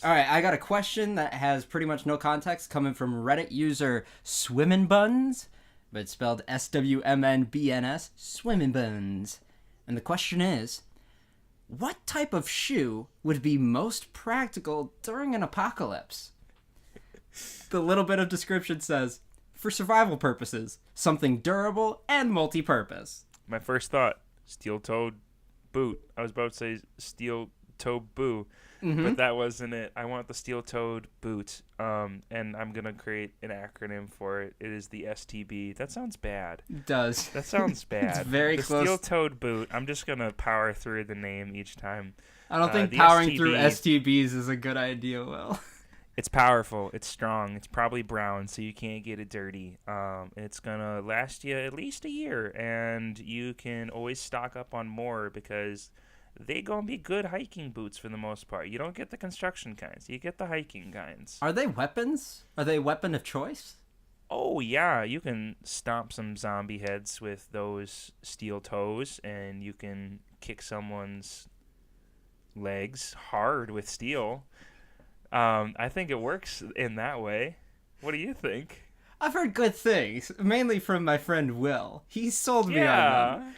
All right, I got a question that has pretty much no context coming from Reddit user Swimmin' Buns, but it's spelled SWMNBNS, Swimmin' Buns. And the question is, what type of shoe would be most practical during an apocalypse? The little bit of description says, for survival purposes, something durable and multi-purpose. My first thought, steel-toed boot. I was about to say steel-toe boo, but that wasn't it. I want the steel-toed boot, and I'm going to create an acronym for it. It is the STB. That sounds bad. It does. That sounds bad. It's very the close. Steel-toed boot. I'm just going to power through the name each time. I don't think the powering STB, through STBs is a good idea, Will. It's powerful. It's strong. It's probably brown, so you can't get it dirty. It's going to last you at least a year, and you can always stock up on more because they going to be good hiking boots for the most part. You don't get the construction kinds. You get the hiking kinds. Are they weapons? Are they a weapon of choice? Oh, yeah. You can stomp some zombie heads with those steel toes, and you can kick someone's legs hard with steel. I think it works in that way. What do you think? I've heard good things, mainly from my friend Will. He sold me on them.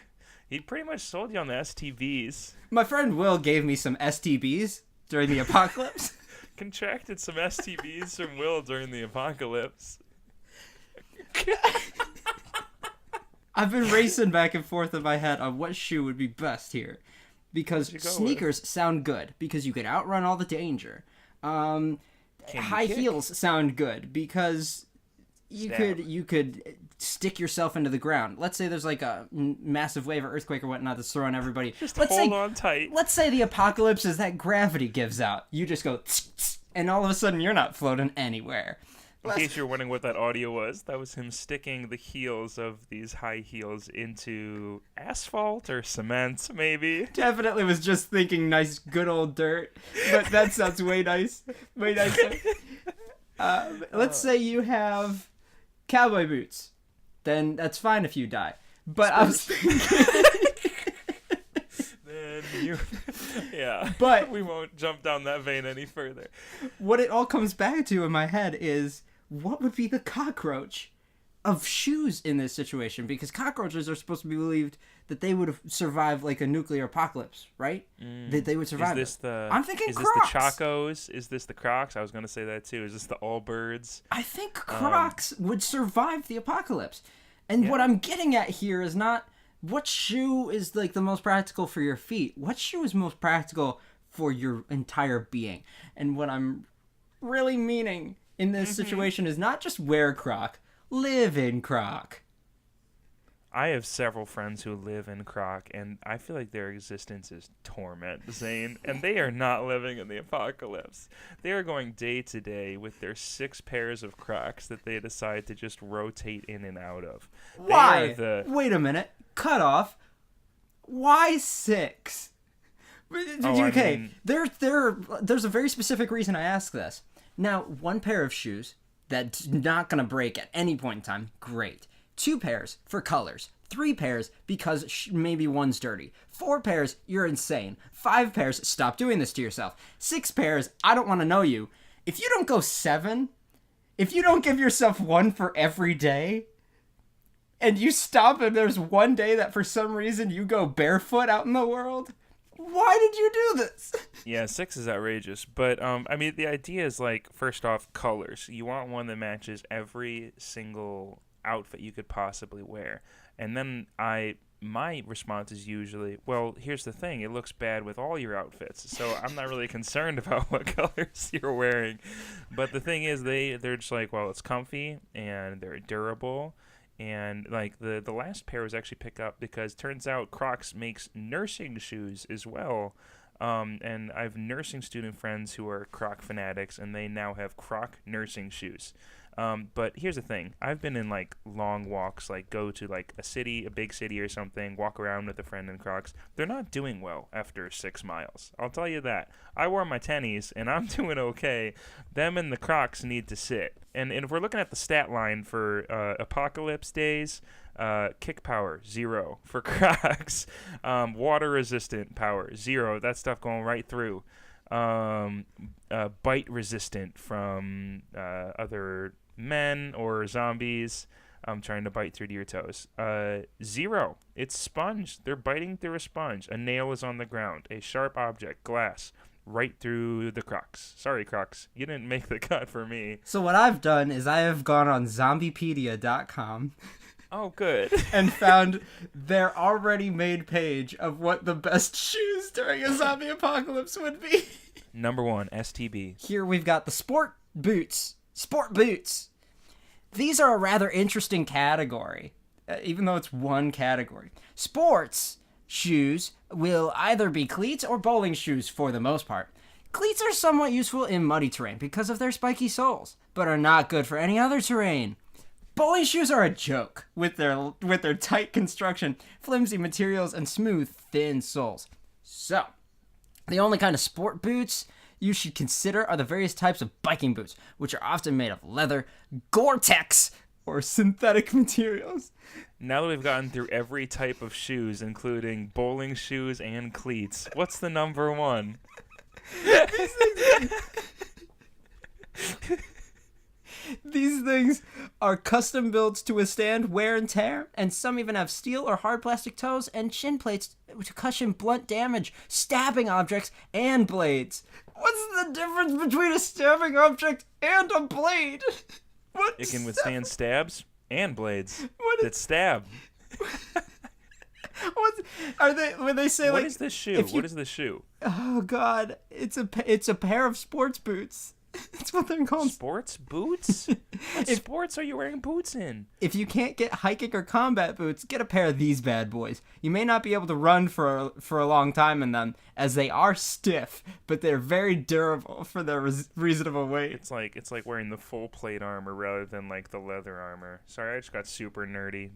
He pretty much sold you on the STBs. My friend Will gave me some STBs during the apocalypse. Contracted some STBs from Will during the apocalypse. I've been racing back and forth in my head on what shoe would be best here. Because sneakers sound good, because you could outrun all the danger. High heels sound good because you could stick yourself into the ground. Let's say there's like a massive wave or earthquake or whatnot that's throwing everybody. Just hold on tight. Let's say the apocalypse is that gravity gives out. You just go tsk, tsk, and all of a sudden you're not floating anywhere. In case you're wondering what that audio was, that was him sticking the heels of these high heels into asphalt or cement, maybe. Definitely was just thinking nice, good old dirt, but that sounds way nice. Way nicer. Let's say you have cowboy boots. Then that's fine if you die. But I was thinking... Yeah, but we won't jump down that vein any further. What it all comes back to in my head is, what would be the cockroach of shoes in this situation? Because cockroaches are supposed to be believed that they would have survived like a nuclear apocalypse, right? That they would survive. I'm thinking Crocs. Is this the Chacos? Is this the Crocs? I was going to say that too. Is this the Allbirds? I think Crocs would survive the apocalypse. And what I'm getting at here is not what shoe is like the most practical for your feet. What shoe is most practical for your entire being? And what I'm really meaning in this situation is not just wear Croc, live in Croc. I have several friends who live in Croc, and I feel like their existence is torment, Zane. And they are not living in the apocalypse. They are going day to day with their 6 pairs of Crocs that they decide to just rotate in and out of. Why? Wait a minute. Cut off. Why 6? Okay, there's a very specific reason I ask this. Now, 1 pair of shoes that's not going to break at any point in time, great. 2 pairs for colors. 3 pairs because maybe one's dirty. 4 pairs, you're insane. 5 pairs, stop doing this to yourself. 6 pairs, I don't want to know you. If you don't go 7, if you don't give yourself 1 for every day, and you stop and there's one day that for some reason you go barefoot out in the world, why did you do this? Yeah, 6 is outrageous. But, I mean, the idea is, like, first off, colors. You want one that matches every single outfit you could possibly wear. And then my response is usually, well, here's the thing. It looks bad with all your outfits. So I'm not really concerned about what colors you're wearing. But the thing is, they're just like, well, it's comfy and they're durable. And like the last pair was actually picked up because turns out Crocs makes nursing shoes as well. And I have nursing student friends who are Croc fanatics, and they now have Croc nursing shoes. But here's the thing. I've been in like long walks, like go to like a big city or something, walk around with a friend in Crocs. They're not doing well after 6 miles. I'll tell you that. I wore my tennies and I'm doing okay. Them and the Crocs need to sit. And if we're looking at the stat line for apocalypse days, kick power 0 for Crocs. Water resistant power 0. That stuff going right through. bite resistant from other men or zombies trying to bite through to your toes. 0. It's sponge. They're biting through a sponge. A nail is on the ground. A sharp object, glass, right through the Crocs. Sorry, Crocs. You didn't make the cut for me. So what I've done is I have gone on zombiepedia.com. Oh, good. And found their already made page of what the best shoes during a zombie apocalypse would be. Number 1, STB. Here we've got the sport boots. Sport boots. These are a rather interesting category, even though it's one category. Sports shoes will either be cleats or bowling shoes for the most part. Cleats are somewhat useful in muddy terrain because of their spiky soles, but are not good for any other terrain. Bowling shoes are a joke with their tight construction, flimsy materials, and smooth, thin soles. So, the only kind of sport boots you should consider are the various types of biking boots, which are often made of leather, Gore-Tex, or synthetic materials. Now that we've gotten through every type of shoes, including bowling shoes and cleats, what's the number 1? These things are custom built to withstand wear and tear, and some even have steel or hard plastic toes and shin plates to cushion blunt damage, stabbing objects, and blades. What's the difference between a stabbing object and a blade? What? It can withstand stabs and blades that stab. When they say what is this shoe? What is the shoe? Oh God, it's a pair of sports boots. That's what they're called. Sports boots? What sports are you wearing boots in? If you can't get hiking or combat boots, get a pair of these bad boys. You may not be able to run for a long time in them, as they are stiff, but they're very durable for their reasonable weight. It's like wearing the full plate armor rather than like the leather armor. Sorry, I just got super nerdy.